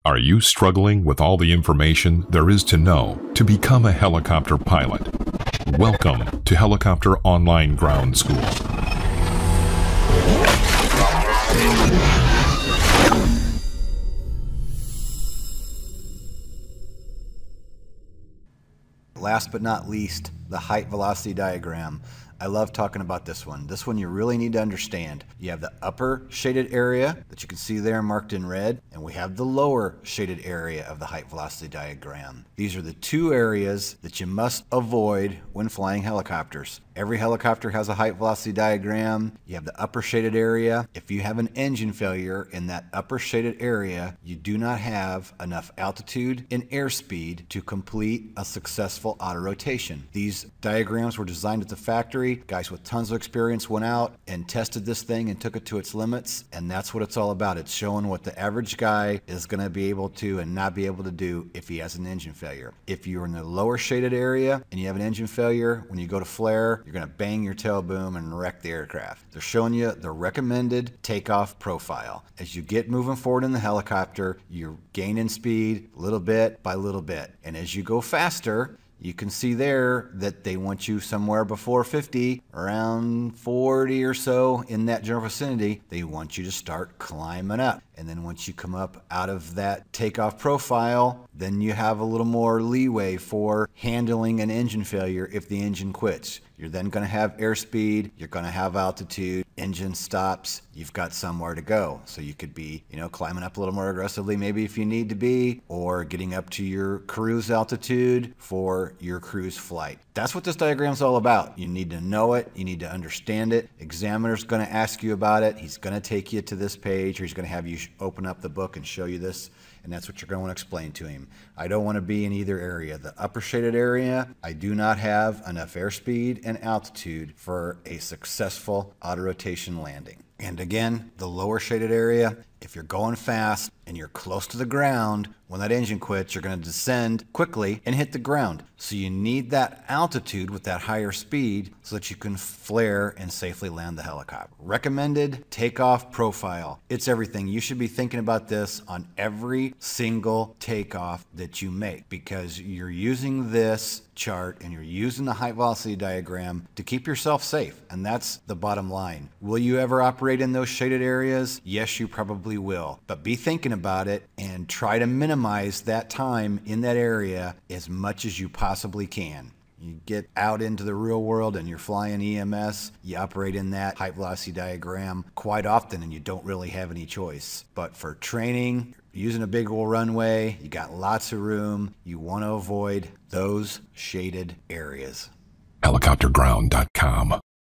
Are you struggling with all the information there is to know to become a helicopter pilot? Welcome to Helicopter Online Ground School. Last but not least, the height velocity diagram. I love talking about this one. This one you really need to understand. You have the upper shaded area that you can see there marked in red, and we have the lower shaded area of the height velocity diagram. These are the two areas that you must avoid when flying helicopters. Every helicopter has a height velocity diagram. You have the upper shaded area. If you have an engine failure in that upper shaded area, you do not have enough altitude and airspeed to complete a successful auto rotation. These diagrams were designed at the factory. Guys with tons of experience went out and tested this thing and took it to its limits, and that's what it's all about. It's showing what the average guy is going to be able to and not be able to do if he has an engine failure. If you're in the lower shaded area and you have an engine failure, when you go to flare, you're going to bang your tail boom and wreck the aircraft. They're showing you the recommended takeoff profile. As you get moving forward in the helicopter, you're gaining speed little bit by little bit, and as you go faster, you can see there that they want you somewhere before 50, around 40 or so in that general vicinity. They want you to start climbing up. And then once you come up out of that takeoff profile, then you have a little more leeway for handling an engine failure if the engine quits. You're then going to have airspeed, you're going to have altitude, engine stops, you've got somewhere to go. So you could be, climbing up a little more aggressively maybe if you need to be, or getting up to your cruise altitude for your cruise flight. That's what this diagram's all about. You need to know it, you need to understand it. Examiner's going to ask you about it. He's going to take you to this page, or he's going to have you open up the book and show you this, and that's what you're going to want to explain to him. I don't want to be in either area. The upper shaded area, I do not have enough airspeed and altitude for a successful auto rotation landing. And again, the lower shaded area, if you're going fast and you're close to the ground, when that engine quits, you're going to descend quickly and hit the ground. So you need that altitude with that higher speed so that you can flare and safely land the helicopter. Recommended takeoff profile. It's everything. You should be thinking about this on every single takeoff that you make, because you're using this chart and you're using the height velocity diagram to keep yourself safe. And that's the bottom line. Will you ever operate in those shaded areas? Yes, you probably will. But be thinking about it and try to minimize that time in that area as much as you possibly can. You get out into the real world and you're flying EMS, you operate in that height velocity diagram quite often and you don't really have any choice. But for training, using a big old runway, you got lots of room, you want to avoid those shaded areas. Helicopterground.com